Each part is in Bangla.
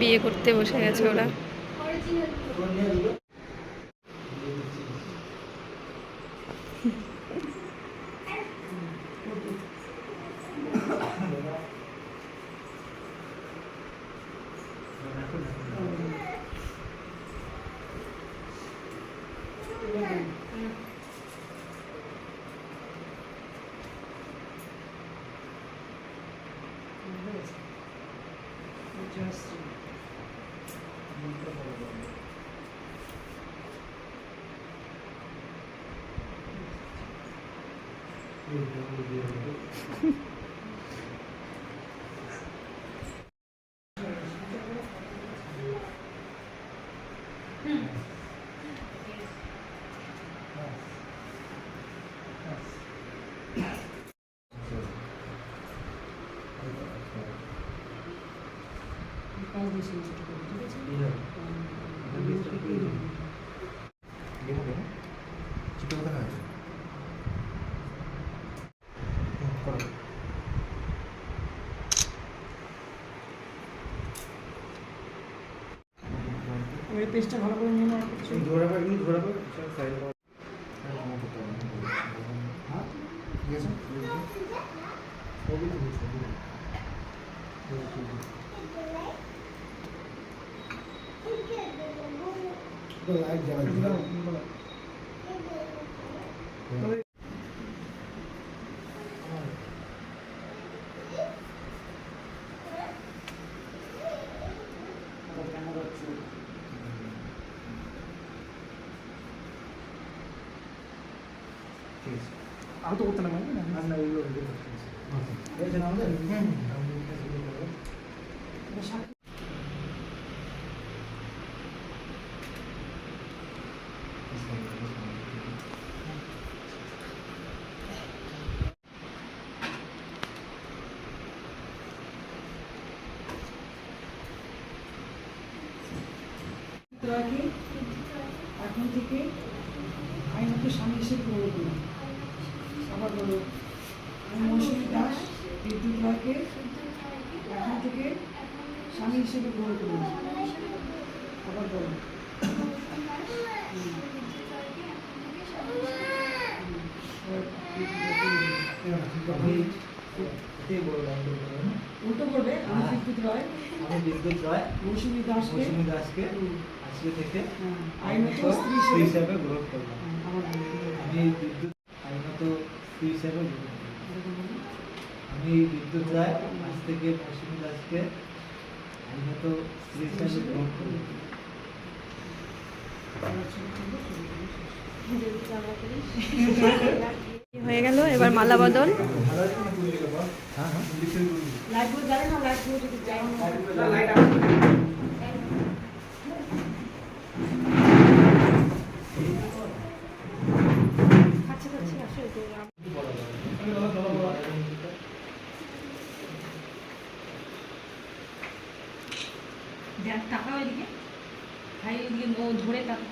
বিয়ে করতে বসে গেছে ওরা। ওই পেস্টটা ভালো করে নিয়ে নেওয়ার কিছু ঘোরাবে সাইড হ্যাঁ ঠিক আছে ওগুলো বুঝতে তো লাইট জ্বালা আমি তো করতে না না এগুলো এই যে আমাদের এখন থেকে আইনকে স্বামী হিসেবে গ্রহণ করলাম। আবার বলো, আমি মৌসুমী দাস বিদ্যুৎ রায়কে এখন থেকে স্বামী হিসেবে গ্রহণ করলাম। আবার বলো, উল্টো করবে। আমি বিদ্যুৎ রায় মৌসুমী দাসকে আজকে থেকে আইনত স্ত্রী হিসেবে গ্রহণ করলাম। আমি বিদ্যুৎ রায় আজ থেকে মৌসুমী দাসকে আইনত স্ত্রী হিসেবে গ্রহণ করলাম। হয়ে গেল, এবার মালা বদল। টাকা ওইদিকে ভাই ওইদিকে ধরে টাকা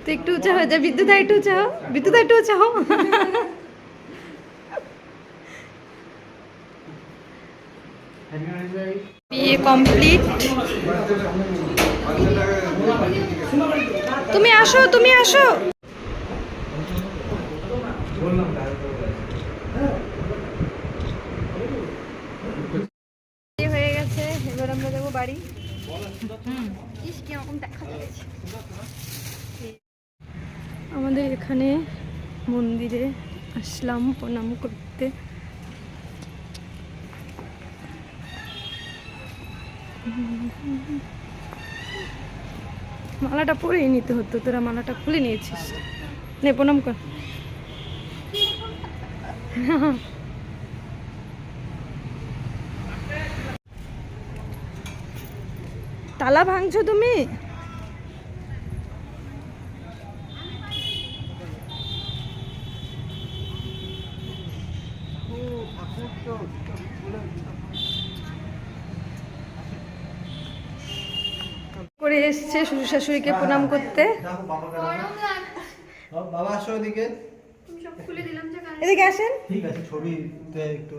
তো একটু উঁচা হয়ে যায়। বিদ্যুৎ একটু উঁচা হও, বিদ্যুৎ একটু উঁচা হও। বিয়ে কমপ্লিট। তুমি আসো, তুমি আসো। হয়ে গেছে, এবার আমরা যাবো বাড়ি। কিরকম দেখা যাচ্ছে আমাদের এখানে মন্দিরে আসলাম প্রণাম করতে। মালাটা পরেই নিতে হতো, তোরা মালাটা খুলে নিয়েছিস। নে প্রণাম কর। তালা ভাঙছো তুমি? করে এসছে শ্বশুর শাশুড়িকে প্রণাম করতে। দেখো বাবাকে ডাকো। বাবা আসো ওদিকে। এদিকে আসেন। ঠিক আছে, ছবিতে একটু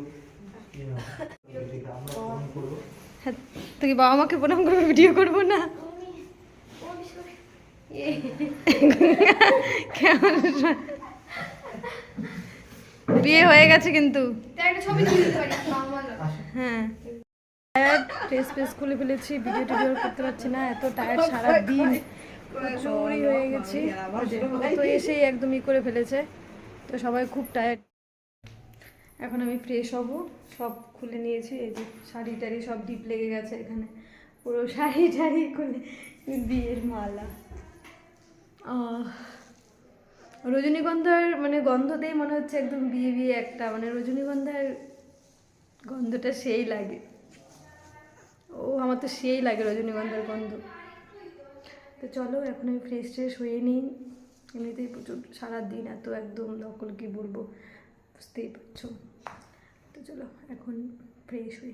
ইয়ে নাও। ঠিক আছে, আমরা ফোন করবো। হ্যাঁ, তো কি বাবা মাকে প্রণাম করবে, ভিডিও করবো না? কেমন বিয়ে হয়ে গেছে কিন্তু। হ্যাঁ, ফেস ফেস খুলে ফেলেছি, ভিডিও টিডিও করতে পারছি না, এত টায়ার্ড সারা দিন চুরি হয়ে গেছি। তো এসেই একদমই করে ফেলেছে, তো সবাই খুব টায়ার্ড। এখন আমি ফ্রেশ হব, সব খুলে নিয়েছি, এই যে শাড়ি টাড়ি সব ডিপ লেগে গেছে এখানে, পুরো শাড়ি টাড়ি খুলে বিয়ের মালা। রজনীগন্ধার মানে গন্ধতেই মনে হচ্ছে একদম বিয়ে বিয়ে একটা, মানে রজনীগন্ধার গন্ধটা সেই লাগে। আমার তো সেই লাগে রজনীগন্ধার গন্ধ। তো চলো এখন আমি ফ্রেশ ট্রেশ হয়ে নিই, এমনিতেই প্রচুর সারাদিন এত একদম নকল কি বলবো, বুঝতেই পারছো। তো চলো এখন ফ্রেশ হই।